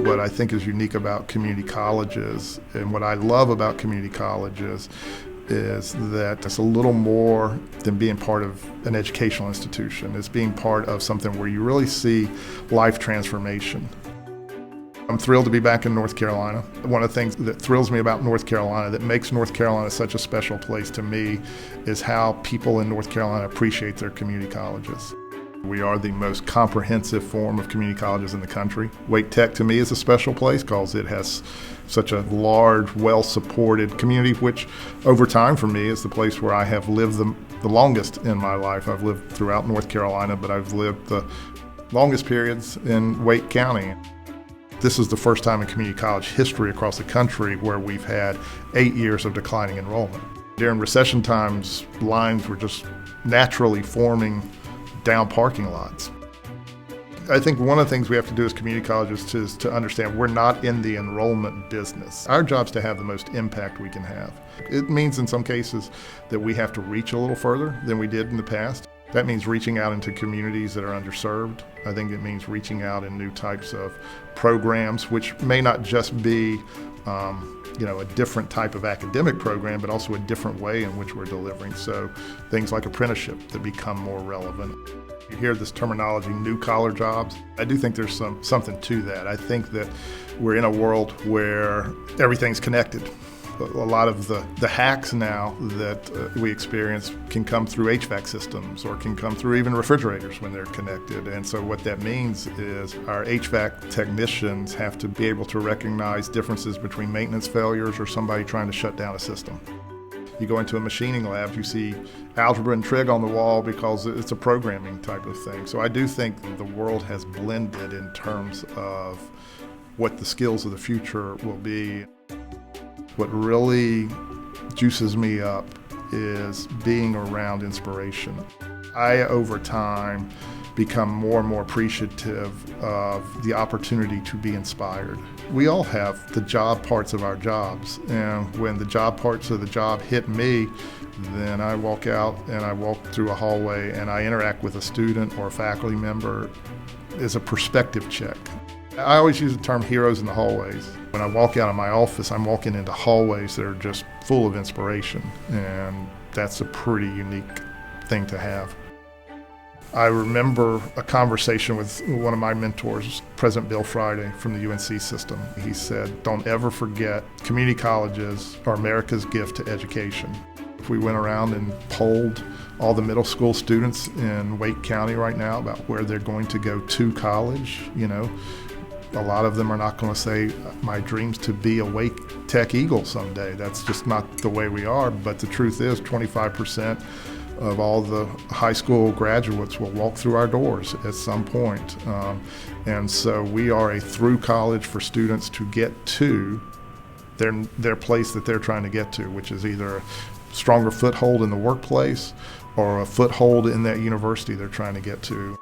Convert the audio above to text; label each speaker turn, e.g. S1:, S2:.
S1: what I think is unique about community colleges and what I love about community colleges is that it's a little more than being part of an educational institution. It's being part of something where you really see life transformation. I'm thrilled to be back in North Carolina. One of the things that thrills me about North Carolina, that makes North Carolina such a special place to me, is how people in North Carolina appreciate their community colleges. We are the most comprehensive form of community colleges in the country. Wake Tech to me is a special place because it has such a large, well-supported community, which over time for me is the place where I have lived the longest in my life. I've lived throughout North Carolina, but I've lived the longest periods in Wake County. This is the first time in community college history across the country where we've had 8 years of declining enrollment. During recession times, lines were just naturally forming down parking lots. I think one of the things we have to do as community colleges is to understand we're not in the enrollment business. Our job is to have the most impact we can have. It means in some cases that we have to reach a little further than we did in the past. That means reaching out into communities that are underserved. I think it means reaching out in new types of programs, which may not just be a different type of academic program, but also a different way in which we're delivering. So things like apprenticeship that become more relevant. You hear this terminology, new collar jobs. I do think there's something to that. I think that we're in a world where everything's connected. A lot of the hacks now that we experience can come through HVAC systems or can come through even refrigerators when they're connected. And so what that means is our HVAC technicians have to be able to recognize differences between maintenance failures or somebody trying to shut down a system. You go into a machining lab, you see algebra and trig on the wall because it's a programming type of thing. So I do think the world has blended in terms of what the skills of the future will be. What really juices me up is being around inspiration. I, over time, become more and more appreciative of the opportunity to be inspired. We all have the job parts of our jobs, and when the job parts of the job hit me, then I walk out and I walk through a hallway and I interact with a student or a faculty member as a perspective check. I always use the term heroes in the hallways. When I walk out of my office, I'm walking into hallways that are just full of inspiration, and that's a pretty unique thing to have. I remember a conversation with one of my mentors, President Bill Friday from the UNC system. He said, "Don't ever forget, community colleges are America's gift to education." If we went around and polled all the middle school students in Wake County right now about where they're going to go to college, a lot of them are not going to say, my dream's to be a Wake Tech Eagle someday. That's just not the way we are. But the truth is 25% of all the high school graduates will walk through our doors at some point. And so we are a through college for students to get to their place that they're trying to get to, which is either a stronger foothold in the workplace or a foothold in that university they're trying to get to.